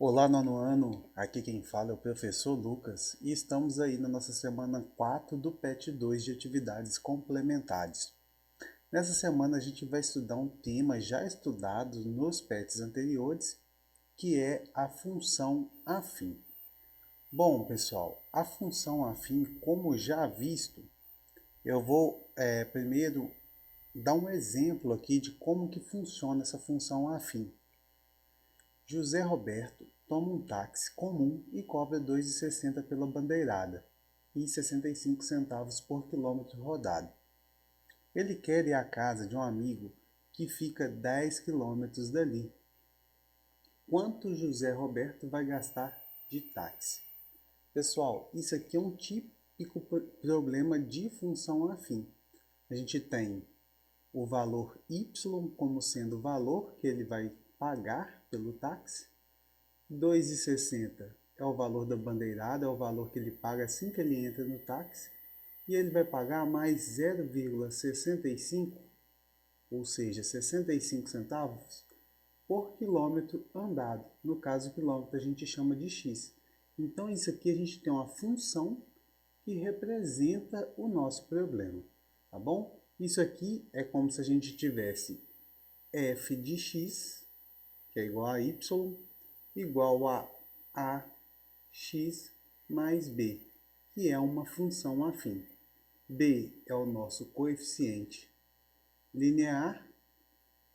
Olá, nono ano, aqui quem fala é o professor Lucas e estamos aí na nossa semana 4 do PET 2 de atividades complementares. Nessa semana a gente vai estudar um tema já estudado nos PETs anteriores, que é a função afim. Bom, pessoal, a função afim, como já visto, eu vou primeiro dar um exemplo aqui de como que funciona essa função afim. José Roberto toma um táxi comum e cobra R$ 2,60 pela bandeirada e 65 centavos por quilômetro rodado. Ele quer ir à casa de um amigo que fica 10 quilômetros dali. Quanto José Roberto vai gastar de táxi? Pessoal, isso aqui é um típico problema de função afim. A gente tem o valor y como sendo o valor que ele vai pagar pelo táxi. 2,60 é o valor da bandeirada, é o valor que ele paga assim que ele entra no táxi. E ele vai pagar mais 0,65, ou seja, 65 centavos, por quilômetro andado. No caso, o quilômetro a gente chama de x. Então, isso aqui a gente tem uma função que representa o nosso problema, tá bom? Isso aqui é como se a gente tivesse f de x, que é igual a y, igual a ax mais b, que é uma função afim. B é o nosso coeficiente linear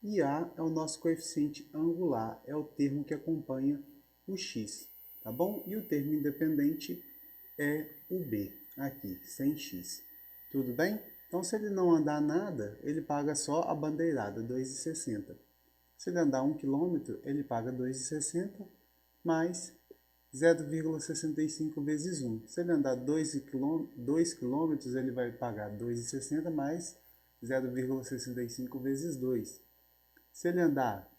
e A é o nosso coeficiente angular, é o termo que acompanha o x, tá bom? E o termo independente é o B, aqui, sem x. Tudo bem? Então, se ele não andar nada, ele paga só a bandeirada, 2,60. Se ele andar 1 km, ele paga 2,60 mais 0,65 vezes 1. Se ele andar 2 km, ele vai pagar 2,60 mais 0,65 vezes 2. Se ele andar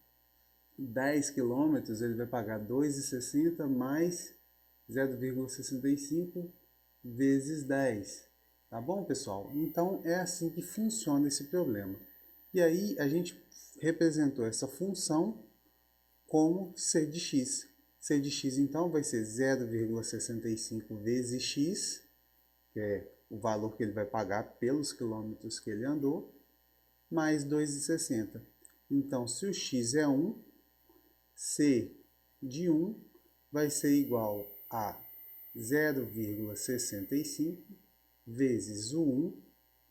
10 km, ele vai pagar 2,60 mais 0,65 vezes 10. Tá bom, pessoal? Então é assim que funciona esse problema. E aí a gente representou essa função como c de x. C de x então vai ser 0,65 vezes x, que é o valor que ele vai pagar pelos quilômetros que ele andou, mais 2,60. Então, se o x é 1, c de 1 vai ser igual a 0,65 vezes o 1.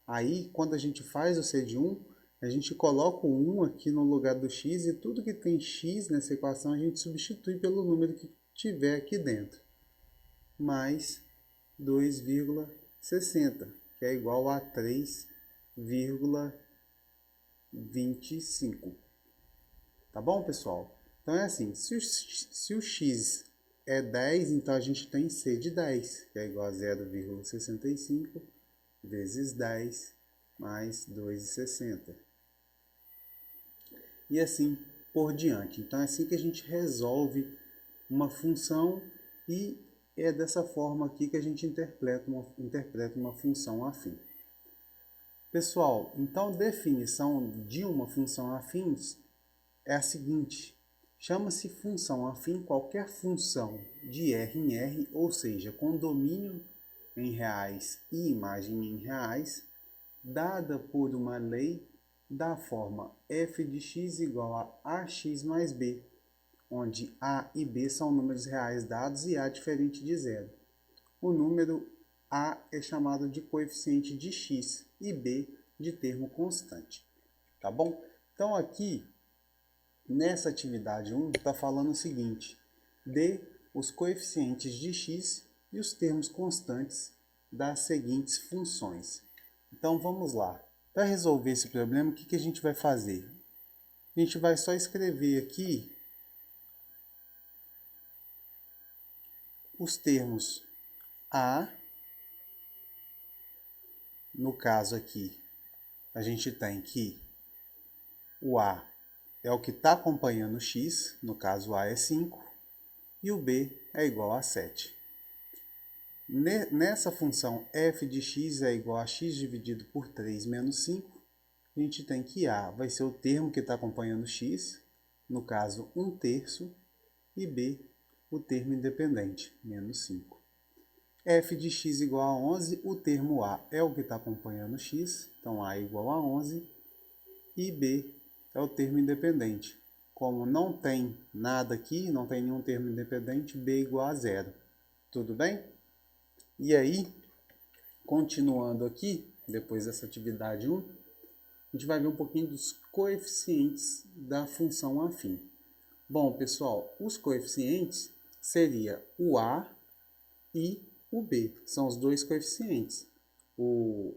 Aí, quando a gente faz o c de 1, a gente coloca o 1 aqui no lugar do x e tudo que tem x nessa equação a gente substitui pelo número que tiver aqui dentro. Mais 2,60, que é igual a 3,25. Tá bom, pessoal? Então é assim, se o x é 10, então a gente tem c de 10, que é igual a 0,65 vezes 10 mais 2,60. E assim por diante. Então é assim que a gente resolve uma função e é dessa forma aqui que a gente interpreta uma função afim. Pessoal, então definição de uma função afim é a seguinte: chama-se função afim qualquer função de R em R, ou seja, com domínio em reais e imagem em reais, dada por uma lei da forma f de x igual a ax mais b, onde a e b são números reais dados e a diferente de zero. O número a é chamado de coeficiente de x e b de termo constante. Tá bom? Então aqui, nessa atividade 1, está falando o seguinte: dê os coeficientes de x e os termos constantes das seguintes funções. Então vamos lá. Para resolver esse problema, o que a gente vai fazer? A gente vai só escrever aqui os termos a, no caso aqui, a gente tem que o a é o que está acompanhando o x, no caso o a é 5, e o b é igual a 7. Nessa função f de x é igual a x dividido por 3 menos 5, a gente tem que a vai ser o termo que está acompanhando x, no caso 1/3, e b o termo independente, menos 5. f de x igual a 11, o termo a é o que está acompanhando x, então a igual a 11, e b é o termo independente. Como não tem nada aqui, não tem nenhum termo independente, b igual a 0. Tudo bem? E aí, continuando aqui, depois dessa atividade 1, a gente vai ver um pouquinho dos coeficientes da função afim. Bom, pessoal, os coeficientes seria o a e o b, são os dois coeficientes. O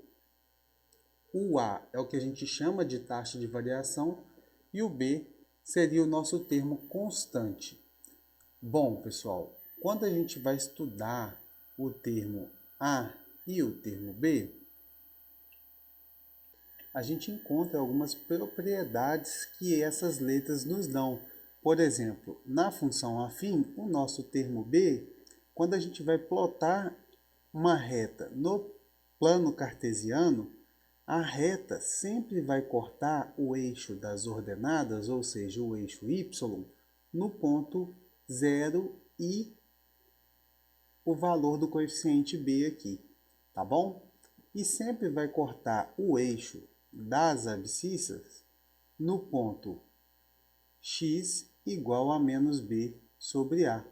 a é o que a gente chama de taxa de variação e o b seria o nosso termo constante. Bom, pessoal, quando a gente vai estudar o termo a e o termo b, a gente encontra algumas propriedades que essas letras nos dão. Por exemplo, na função afim, o nosso termo b, quando a gente vai plotar uma reta no plano cartesiano, a reta sempre vai cortar o eixo das ordenadas, ou seja, o eixo y, no ponto 0 e o valor do coeficiente b aqui, tá bom? E sempre vai cortar o eixo das abscissas no ponto x igual a menos b sobre a,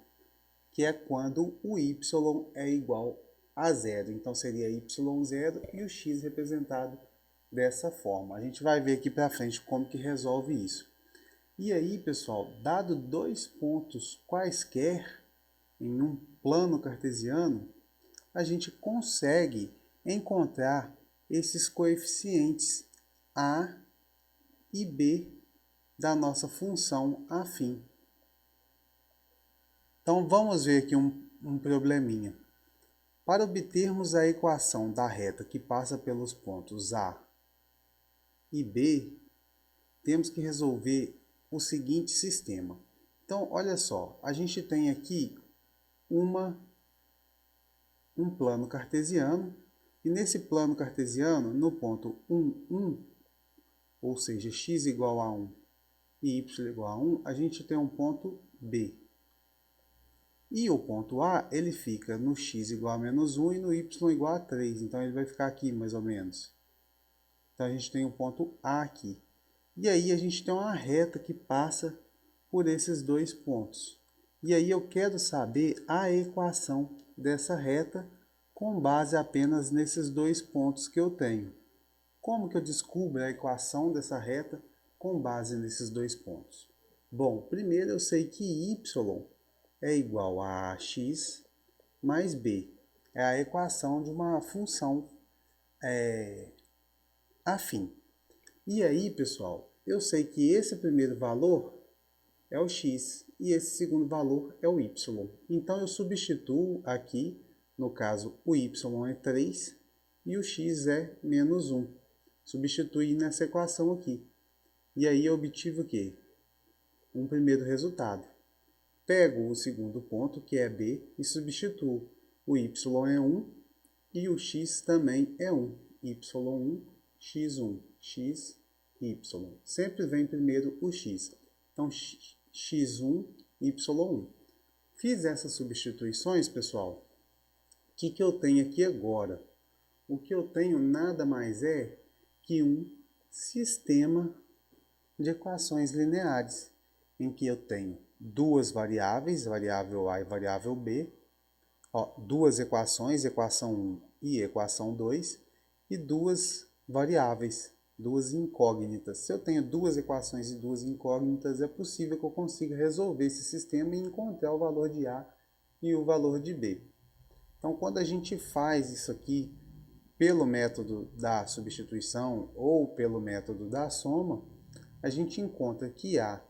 que é quando o y é igual a 0. Então seria y0 e o x representado dessa forma. A gente vai ver aqui para frente como que resolve isso. E aí, pessoal, dado dois pontos quaisquer em um plano cartesiano, a gente consegue encontrar esses coeficientes a e b da nossa função afim. Então vamos ver aqui um probleminha. Para obtermos a equação da reta que passa pelos pontos A e B, temos que resolver o seguinte sistema. Então, olha só, a gente tem aqui um plano cartesiano, e nesse plano cartesiano, no ponto 1, 1, ou seja, x igual a 1 e y igual a 1, a gente tem um ponto B. E o ponto A, ele fica no x igual a menos 1 e no y igual a 3. Então, ele vai ficar aqui, mais ou menos. Então, a gente tem o ponto A aqui. E aí, a gente tem uma reta que passa por esses dois pontos. E aí, eu quero saber a equação dessa reta com base apenas nesses dois pontos que eu tenho. Como que eu descubro a equação dessa reta com base nesses dois pontos? Bom, primeiro eu sei que y é igual a x mais b. É a equação de uma função afim. E aí, pessoal, eu sei que esse primeiro valor é o x e esse segundo valor é o y. Então, eu substituo aqui, no caso, o y é 3 e o x é menos 1. Substituí nessa equação aqui. E aí, eu obtive o quê? Um primeiro resultado. Pego o segundo ponto, que é B, e substituo. O y é 1 e o x também é 1. y1, x1, x, y. Sempre vem primeiro o x. Então, x1, y1. Fiz essas substituições, pessoal. O que eu tenho aqui agora? O que eu tenho nada mais é que um sistema de equações lineares, em que eu tenho duas variáveis, variável A e variável B, duas equações, equação 1 e equação 2, e duas variáveis, duas incógnitas. Se eu tenho duas equações e duas incógnitas, é possível que eu consiga resolver esse sistema e encontrar o valor de A e o valor de B. Então, quando a gente faz isso aqui pelo método da substituição ou pelo método da soma, a gente encontra que A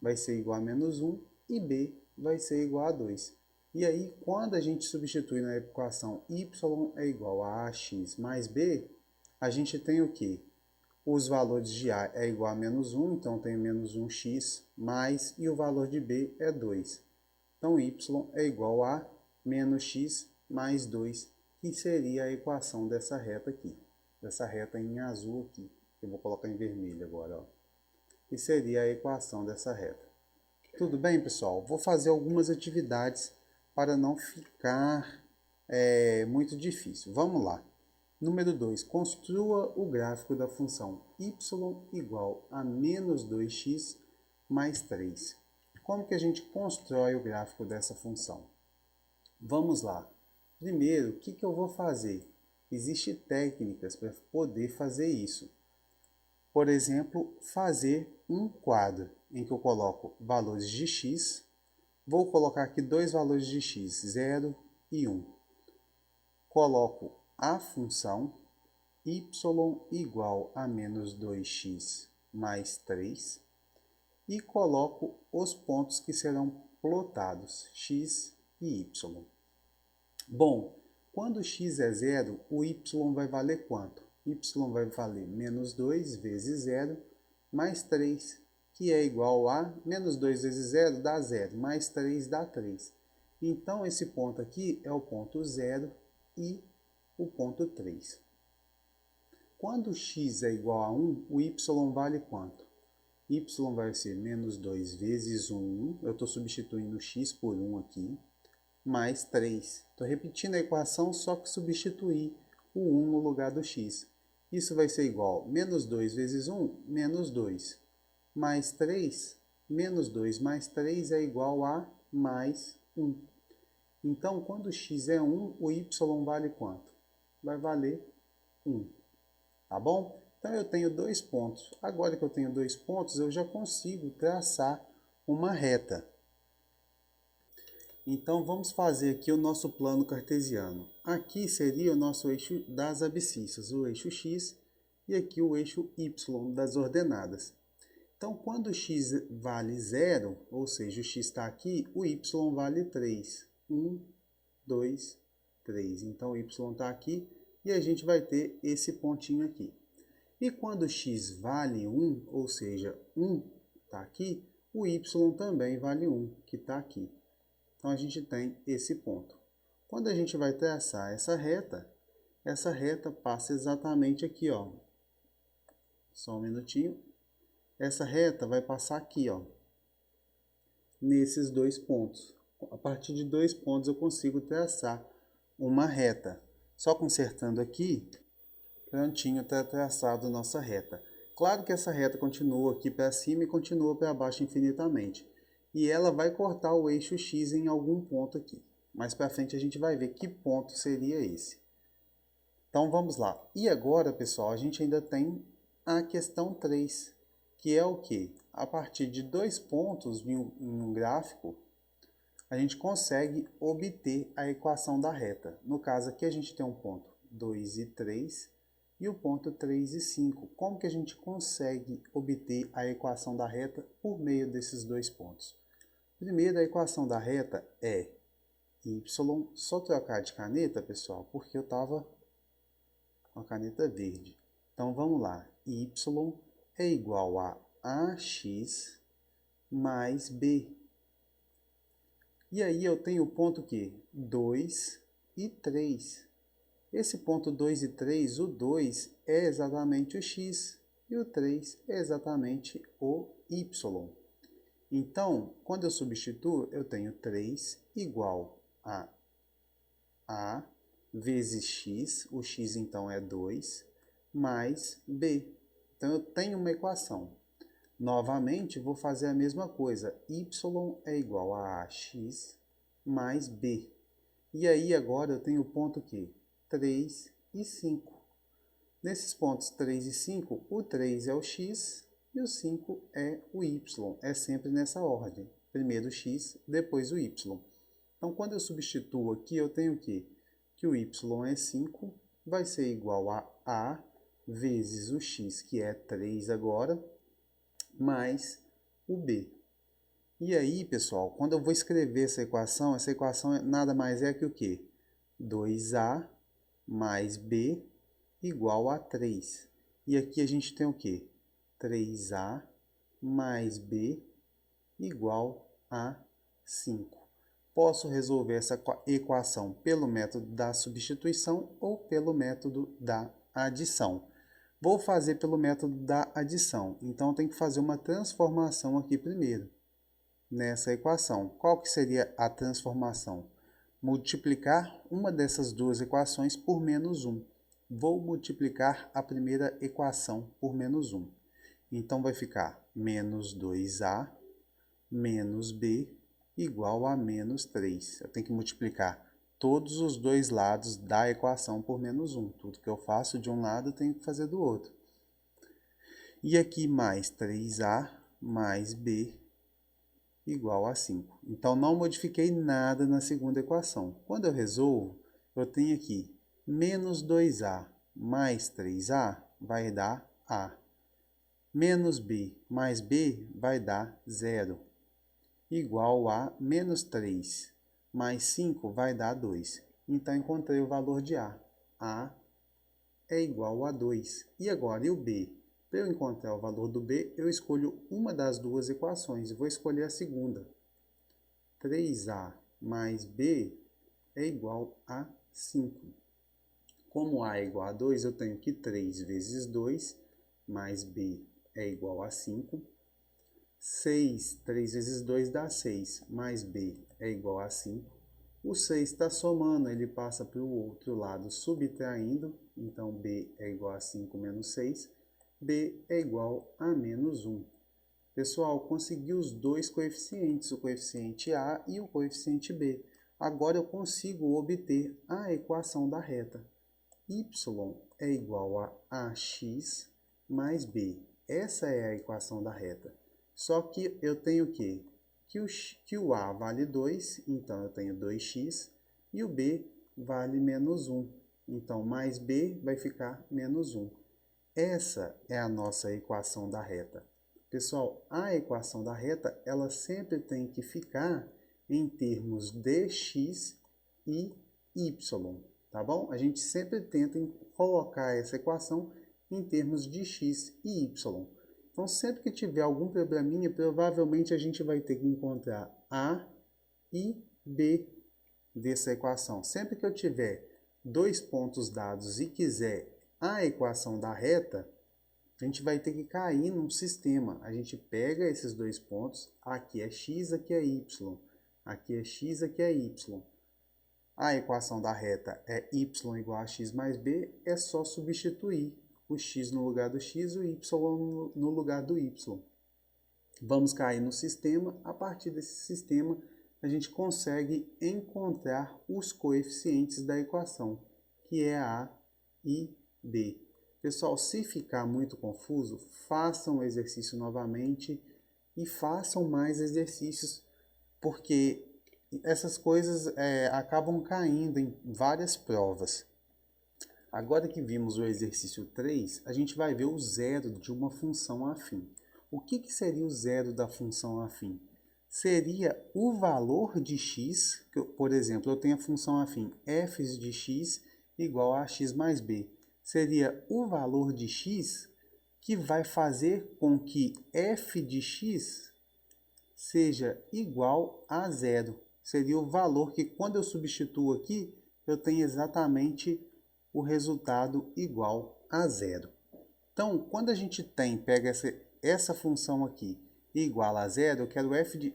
vai ser igual a menos 1 e B vai ser igual a 2. E aí, quando a gente substitui na equação y é igual a ax mais b, a gente tem o quê? Os valores de A é igual a menos 1, então tem menos 1x mais, e o valor de B é 2. Então, y é igual a menos x mais 2, que seria a equação dessa reta aqui. Dessa reta em azul aqui. Eu vou colocar em vermelho agora, ó. Que seria a equação dessa reta. Tudo bem, pessoal? Vou fazer algumas atividades para não ficar muito difícil. Vamos lá. Número 2. Construa o gráfico da função y igual a menos 2x mais 3. Como que a gente constrói o gráfico dessa função? Vamos lá. Primeiro, o que eu vou fazer? Existem técnicas para poder fazer isso. Por exemplo, fazer um quadro em que eu coloco valores de x. Vou colocar aqui dois valores de x, 0 e 1. Coloco a função y igual a menos 2x mais 3 e coloco os pontos que serão plotados, x e y. Bom, quando x é 0, o y vai valer quanto? Y vai valer menos 2 vezes 0 mais 3, que é igual a menos 2 vezes 0 dá 0, mais 3 dá 3. Então, esse ponto aqui é o ponto 0 e o ponto 3. Quando x é igual a 1, o y vale quanto? Y vai ser menos 2 vezes 1, eu estou substituindo x por 1 aqui, mais 3. Estou repetindo a equação, só que substituir o 1 no lugar do x. Isso vai ser igual a menos 2 vezes 1, menos 2, mais 3, menos 2 mais 3 é igual a mais 1. Então, quando x é 1, o y vale quanto? Vai valer 1. Tá bom? Então, eu tenho dois pontos. Agora que eu tenho dois pontos, eu já consigo traçar uma reta. Então, vamos fazer aqui o nosso plano cartesiano. Aqui seria o nosso eixo das abscissas, o eixo x, e aqui o eixo y das ordenadas. Então, quando x vale 0, ou seja, o x está aqui, o y vale 3. 1, 2, 3. Então, o y está aqui e a gente vai ter esse pontinho aqui. E quando x vale 1, ou seja, 1 está aqui, o y também vale 1, que está aqui. Então, a gente tem esse ponto. Quando a gente vai traçar essa reta passa exatamente aqui, ó. Só um minutinho. Essa reta vai passar aqui, ó, nesses dois pontos. A partir de dois pontos eu consigo traçar uma reta. Só consertando aqui, prontinho, está traçado nossa reta. Claro que essa reta continua aqui para cima e continua para baixo infinitamente. E ela vai cortar o eixo x em algum ponto aqui. Mais para frente a gente vai ver que ponto seria esse. Então vamos lá. E agora, pessoal, a gente ainda tem a questão 3, que é o que? A partir de dois pontos em um gráfico, a gente consegue obter a equação da reta. No caso aqui a gente tem um ponto 2 e 3 e o ponto 3 e 5. Como que a gente consegue obter a equação da reta por meio desses dois pontos? Primeiro, a equação da reta é y, só trocar de caneta, pessoal, porque eu estava com a caneta verde. Então vamos lá, y é igual a ax mais b. E aí eu tenho o ponto que 2 e 3. Esse ponto 2 e 3, o 2 é exatamente o x e o 3 é exatamente o y. Então, quando eu substituo, eu tenho 3 igual a vezes x, o x então é 2, mais b. Então, eu tenho uma equação. Novamente, vou fazer a mesma coisa. Y é igual a ax mais b. E aí, agora, eu tenho o ponto que 3 e 5. Nesses pontos 3 e 5, o 3 é o x e o 5 é o y. É sempre nessa ordem. Primeiro o x, depois o y. Então, quando eu substituo aqui, eu tenho que o y é 5, vai ser igual a vezes o x, que é 3 agora, mais o b. E aí, pessoal, quando eu vou escrever essa equação nada mais é que o quê? 2a mais b igual a 3. E aqui a gente tem o quê? 3a mais b igual a 5. Posso resolver essa equação pelo método da substituição ou pelo método da adição. Vou fazer pelo método da adição, então eu tenho que fazer uma transformação aqui primeiro. nessa equação. Qual que seria a transformação? Multiplicar uma dessas duas equações por menos 1. Vou multiplicar a primeira equação por menos 1. Então, vai ficar menos 2a menos b igual a menos 3. Eu tenho que multiplicar todos os dois lados da equação por menos 1. Tudo que eu faço de um lado, eu tenho que fazer do outro. E aqui mais 3a mais b igual a 5. Então, não modifiquei nada na segunda equação. Quando eu resolvo, eu tenho aqui menos 2a mais 3a vai dar a. Menos b mais b vai dar 0. Igual a menos 3 mais 5 vai dar 2. Então, encontrei o valor de a. A é igual a 2. E agora, e o b? Para eu encontrar o valor do b, eu escolho uma das duas equações. Vou escolher a segunda. 3a mais b é igual a 5. Como a é igual a 2, eu tenho que 3 vezes 2 mais b é igual a 5. 3 vezes 2 dá 6, mais b é igual a 5. O 6 está somando, ele passa para o outro lado subtraindo. Então, b é igual a 5 menos 6. b é igual a menos 1. Pessoal, consegui os dois coeficientes, o coeficiente a e o coeficiente b. Agora eu consigo obter a equação da reta. Y é igual a ax mais b. Essa é a equação da reta. Só que eu tenho que o a vale 2, então eu tenho 2x, e o b vale menos 1. Então, mais b vai ficar menos 1. Essa é a nossa equação da reta. Pessoal, a equação da reta, ela sempre tem que ficar em termos de x e y, tá bom? A gente sempre tenta colocar essa equação em termos de x e y. Então, sempre que tiver algum probleminha, provavelmente a gente vai ter que encontrar a e b dessa equação. Sempre que eu tiver dois pontos dados e quiser a equação da reta, a gente vai ter que cair num sistema. A gente pega esses dois pontos, aqui é x, aqui é y. Aqui é x, aqui é y. A equação da reta é y igual a x mais b, é só substituir o x no lugar do x e o y no lugar do y. Vamos cair no sistema. A partir desse sistema, a gente consegue encontrar os coeficientes da equação, que é a e b. Pessoal, se ficar muito confuso, façam o exercício novamente e façam mais exercícios, porque essas coisas acabam caindo em várias provas. Agora que vimos o exercício 3, a gente vai ver o zero de uma função afim. O que seria o zero da função afim? Seria o valor de x, por exemplo, eu tenho a função afim f de x igual a x mais b. Seria o valor de x que vai fazer com que f de x seja igual a zero. Seria o valor que, quando eu substituo aqui, eu tenho exatamente o resultado igual a zero. Então, quando a gente pega essa função aqui igual a zero, eu quero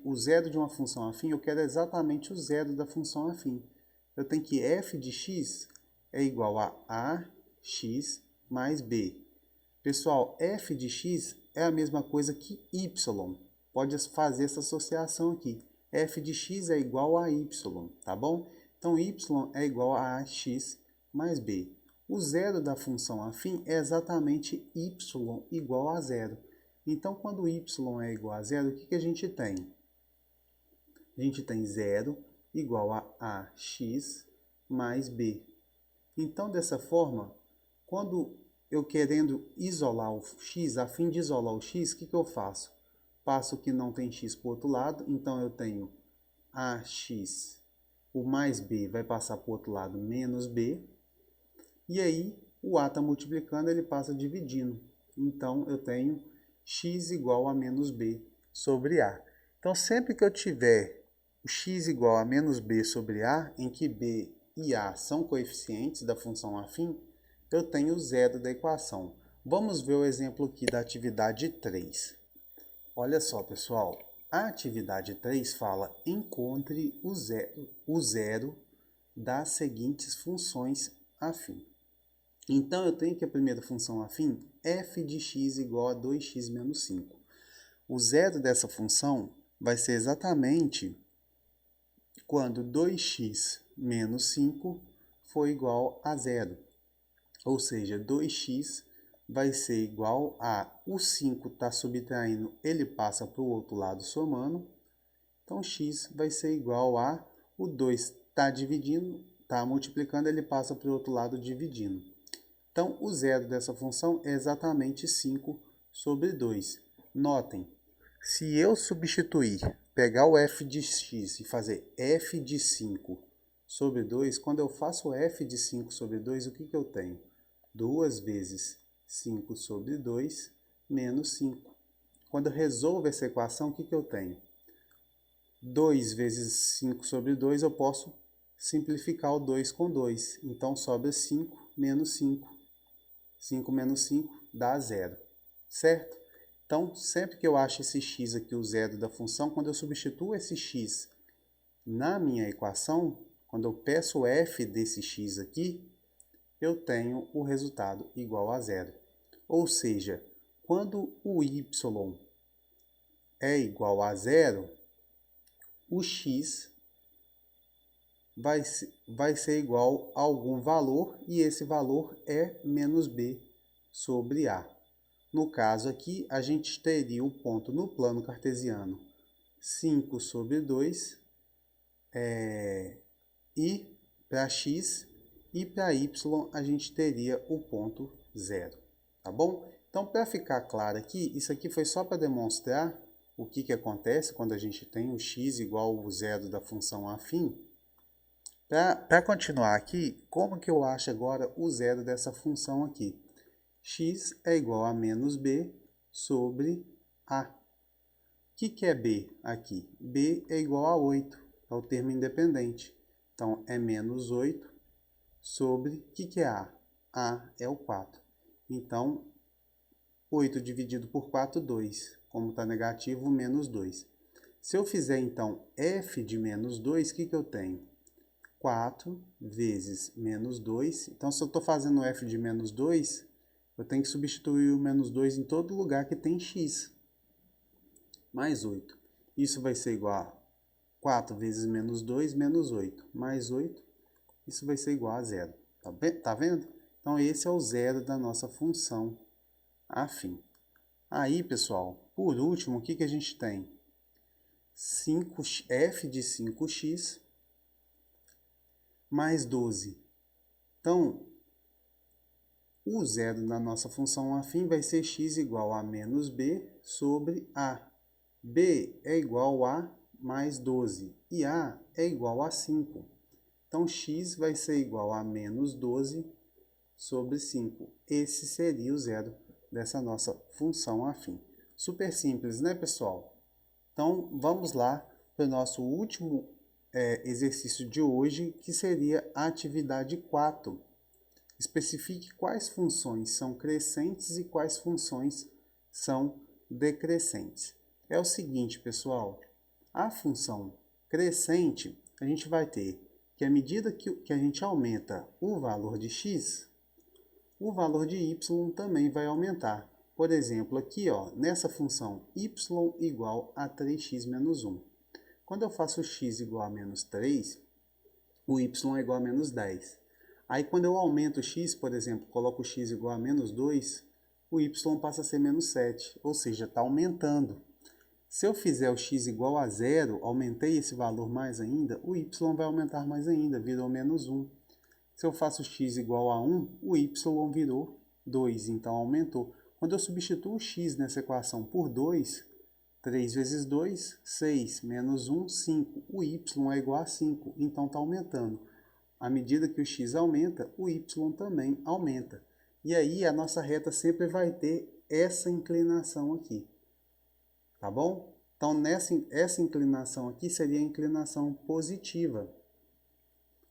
o zero de uma função afim, eu quero exatamente o zero da função afim. Eu tenho que f de x é igual a ax mais b. Pessoal, f de x é a mesma coisa que y. Pode fazer essa associação aqui. F de x é igual a y, tá bom? Então, y é igual a ax mais b. O zero da função afim é exatamente y igual a zero. Então, quando y é igual a zero, o que a gente tem? A gente tem zero igual a ax mais b. Então, dessa forma, quando eu querendo isolar o x, a fim de isolar o x, o que eu faço? Passo que não tem x para o outro lado, então eu tenho ax, o mais b vai passar para o outro lado, menos b. E aí, o a está multiplicando, ele passa dividindo. Então, eu tenho x igual a menos b sobre a. Então, sempre que eu tiver o x igual a menos b sobre a, em que b e a são coeficientes da função afim, eu tenho o zero da equação. Vamos ver o exemplo aqui da atividade 3. Olha só, pessoal. A atividade 3 fala: encontre o zero das seguintes funções afim. Então, eu tenho que a primeira função afim, f de x igual a 2x menos 5. O zero dessa função vai ser exatamente quando 2x menos 5 for igual a zero. Ou seja, 2x vai ser igual a... O 5 está subtraindo, ele passa para o outro lado somando. Então, x vai ser igual a... O 2 está dividindo, está multiplicando, ele passa para o outro lado dividindo. Então, o zero dessa função é exatamente 5 sobre 2. Notem, se eu substituir, pegar o f de x e fazer f de 5 sobre 2, quando eu faço f de 5 sobre 2, o que eu tenho? 2 vezes 5 sobre 2 menos 5. Quando eu resolvo essa equação, o que eu tenho? 2 vezes 5 sobre 2, eu posso simplificar o 2 com 2. Então, sobra 5 menos 5. 5 menos 5 dá 0, certo? Então, sempre que eu acho esse x aqui, o zero da função, quando eu substituo esse x na minha equação, quando eu peço o f desse x aqui, eu tenho o resultado igual a 0. Ou seja, quando o y é igual a 0, o x vai ser igual a algum valor, e esse valor é menos b sobre a. No caso aqui, a gente teria o ponto no plano cartesiano 5 sobre 2, e para x, e para y a gente teria o ponto 0, tá bom? Então, para ficar claro aqui, isso aqui foi só para demonstrar o que acontece quando a gente tem o x igual ao zero da função afim. Para continuar aqui, como que eu acho agora o zero dessa função aqui? X é igual a menos b sobre a. O que é b aqui? B é igual a 8, é o termo independente. Então, é menos 8 sobre... O que é a? A é o 4. Então, 8 dividido por 4, 2. Como está negativo, menos 2. Se eu fizer, então, f de menos 2, o que eu tenho? 4 vezes menos 2. Então, se eu estou fazendo f de menos 2, eu tenho que substituir o menos 2 em todo lugar que tem x. Mais 8. Isso vai ser igual a 4 vezes menos 2, menos 8. Mais 8, isso vai ser igual a 0. Tá vendo? Então, esse é o zero da nossa função afim. Aí, pessoal, por último, o que a gente tem? F de 5x mais 12. Então, o zero da nossa função afim vai ser x igual a menos b sobre a. b é igual a mais 12 e a é igual a 5. Então, x vai ser igual a menos 12 sobre 5. Esse seria o zero dessa nossa função afim. Super simples, né, pessoal? Então, vamos lá para o nosso último exercício de hoje, que seria a atividade 4. Especifique quais funções são crescentes e quais funções são decrescentes. É o seguinte, pessoal, a função crescente, a gente vai ter que à medida que a gente aumenta o valor de x, o valor de y também vai aumentar. Por exemplo, aqui, ó, nessa função y igual a 3x menos 1. Quando eu faço x igual a menos 3, o y é igual a menos 10. Aí quando eu aumento x, por exemplo, coloco x igual a menos 2, o y passa a ser menos 7, ou seja, está aumentando. Se eu fizer o x igual a 0, aumentei esse valor mais ainda, o y vai aumentar mais ainda, virou menos 1. Se eu faço x igual a 1, o y virou 2, então aumentou. Quando eu substituo o x nessa equação por 2, 3 vezes 2, 6, menos 1, 5. O y é igual a 5, então está aumentando. À medida que o x aumenta, o y também aumenta. E aí a nossa reta sempre vai ter essa inclinação aqui. Tá bom? Então, essa inclinação aqui seria a inclinação positiva.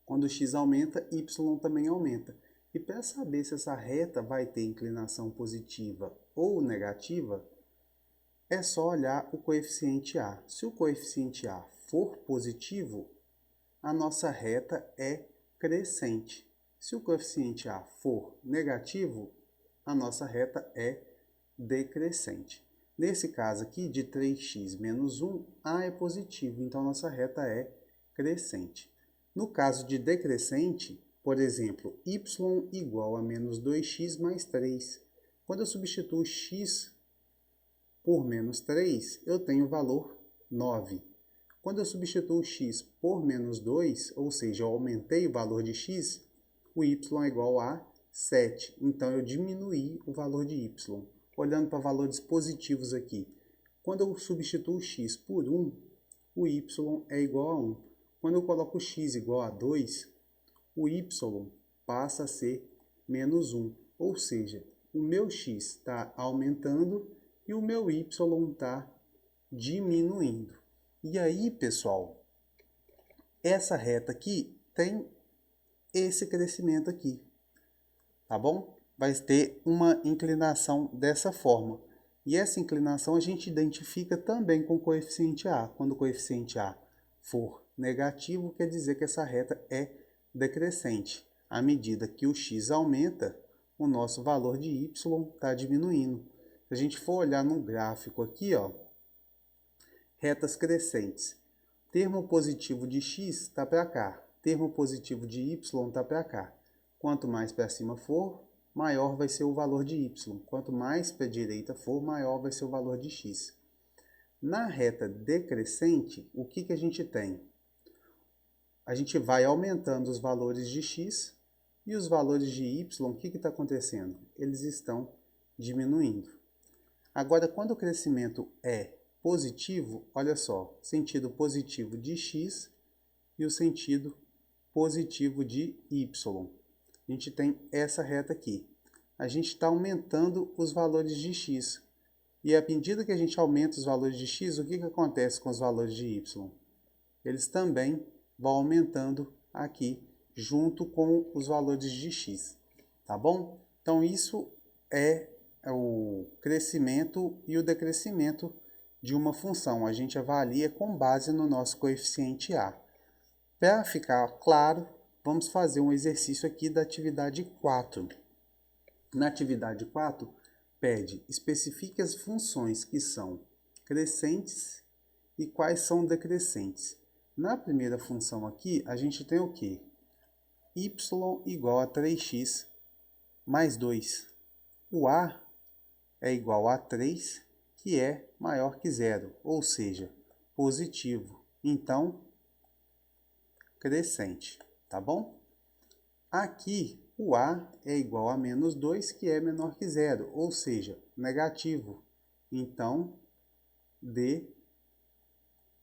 Quando o x aumenta, y também aumenta. E para saber se essa reta vai ter inclinação positiva ou negativa, é só olhar o coeficiente A. Se o coeficiente A for positivo, a nossa reta é crescente. Se o coeficiente A for negativo, a nossa reta é decrescente. Nesse caso aqui, de 3x menos 1, A é positivo, então nossa reta é crescente. No caso de decrescente, por exemplo, y igual a menos 2x mais 3. Quando eu substituo x por menos 3, eu tenho o valor 9. Quando eu substituo x por menos 2, ou seja, eu aumentei o valor de x, o y é igual a 7. Então, eu diminuí o valor de y. Olhando para valores positivos aqui, quando eu substituo x por 1, o y é igual a 1. Quando eu coloco x igual a 2, o y passa a ser menos 1. Ou seja, o meu x está aumentando e o meu y está diminuindo. E aí, pessoal, essa reta aqui tem esse crescimento aqui, tá bom? Vai ter uma inclinação dessa forma. E essa inclinação a gente identifica também com o coeficiente A. Quando o coeficiente A for negativo, quer dizer que essa reta é decrescente. À medida que o x aumenta, o nosso valor de y está diminuindo. Se a gente for olhar no gráfico aqui, ó, retas crescentes. Termo positivo de x está para cá. Termo positivo de y está para cá. Quanto mais para cima for, maior vai ser o valor de y. Quanto mais para a direita for, maior vai ser o valor de x. Na reta decrescente, o que a gente tem? A gente vai aumentando os valores de x e os valores de y, o que está acontecendo? Eles estão diminuindo. Agora, quando o crescimento é positivo, olha só, sentido positivo de x e o sentido positivo de y. A gente tem essa reta aqui. A gente está aumentando os valores de x. E à medida que a gente aumenta os valores de x, o que acontece com os valores de y? Eles também vão aumentando aqui, junto com os valores de x. Tá bom? Então, isso é o crescimento e o decrescimento de uma função. A gente avalia com base no nosso coeficiente A. Para ficar claro, vamos fazer um exercício aqui da atividade 4. Na atividade 4, pede, especifique as funções que são crescentes e quais são decrescentes. Na primeira função aqui, a gente tem o quê? Y igual a 3x mais 2. O A é igual a 3, que é maior que zero, ou seja, positivo. Então, crescente, tá bom? Aqui, o A é igual a menos 2, que é menor que zero, ou seja, negativo. Então,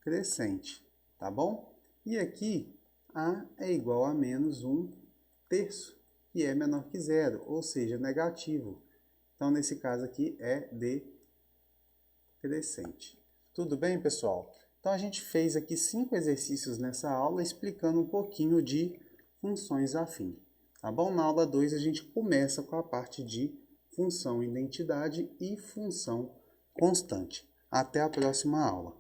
decrescente, tá bom? E aqui, A é igual a menos 1/3, que é menor que zero, ou seja, negativo. Então, nesse caso aqui, é decrescente. Tudo bem, pessoal? Então, a gente fez aqui 5 exercícios nessa aula, explicando um pouquinho de funções afins. Tá bom? Na aula 2, a gente começa com a parte de função identidade e função constante. Até a próxima aula.